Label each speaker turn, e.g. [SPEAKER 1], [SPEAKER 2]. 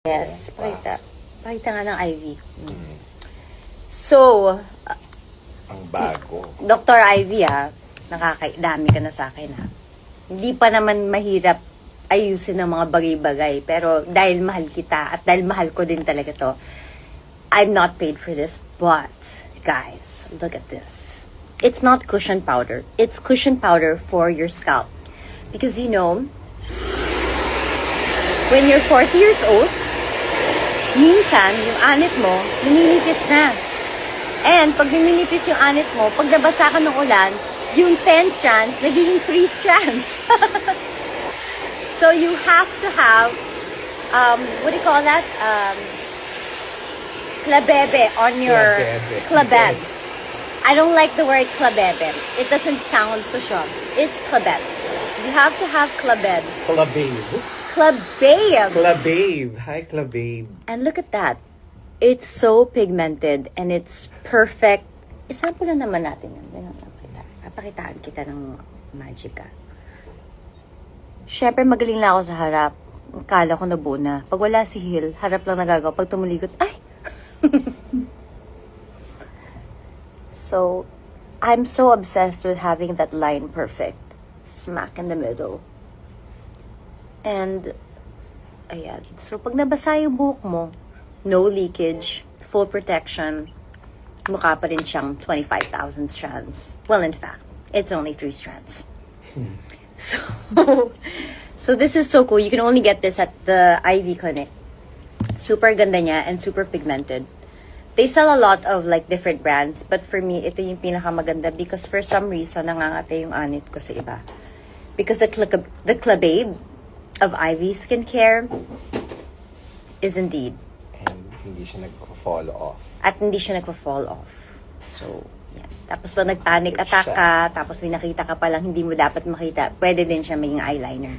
[SPEAKER 1] Yes, pakita nga ng IV. So,
[SPEAKER 2] Ang bago.
[SPEAKER 1] Dr. IV nakakaidami ka na sa akin Hindi pa naman mahirap ayusin ng mga bagay-bagay, pero dahil mahal kita at dahil mahal ko din talaga to, I'm not paid for this, but guys, look at this. It's not cushion powder. It's cushion powder for your scalp. Because you know, when you're 40 years old, minsan, yung anit mo, naninipis na. And pag naninipis yung anit mo, pag nabasa ka ng ulan, yung 10 strands, nagiging 3 strands. So you have to have, what do you call that? Klabebe on your klabebs. I don't like the word klabebe. It doesn't sound so sharp. It's klabebs. You have to have klabebs.
[SPEAKER 2] Klababe.
[SPEAKER 1] Klababe.
[SPEAKER 2] Klababe. Hi, Klababe.
[SPEAKER 1] And look at that. It's so pigmented and it's perfect. Isample na naman natin yan. Papakitaan kita ng magic Siyempre, magaling lang ako sa harap. Kala ko nabuo na. Pag wala si Hill, harap lang nagagawa. Pag tumulikot, ay! So, I'm so obsessed with having that line perfect. Smack in the middle. And, ayan. So, pag nabasa yung buhok mo, no leakage, full protection, mukha pa rin siyang 25,000 strands. Well, in fact, it's only 3 strands. So this is so cool. You can only get this at the IV clinic. Super ganda niya and super pigmented. They sell a lot of like different brands, but for me, ito yung pinakamaganda because for some reason, nangangatay yung anit ko sa iba. Because the Klababe of IV skincare is indeed.
[SPEAKER 2] And hindi siya nag-fall off.
[SPEAKER 1] At hindi siya nagpa-fall off. So, yan. Tapos pag nag-panic attack ka, tapos may nakita ka palang hindi mo dapat makita, pwede din siya maging eyeliner.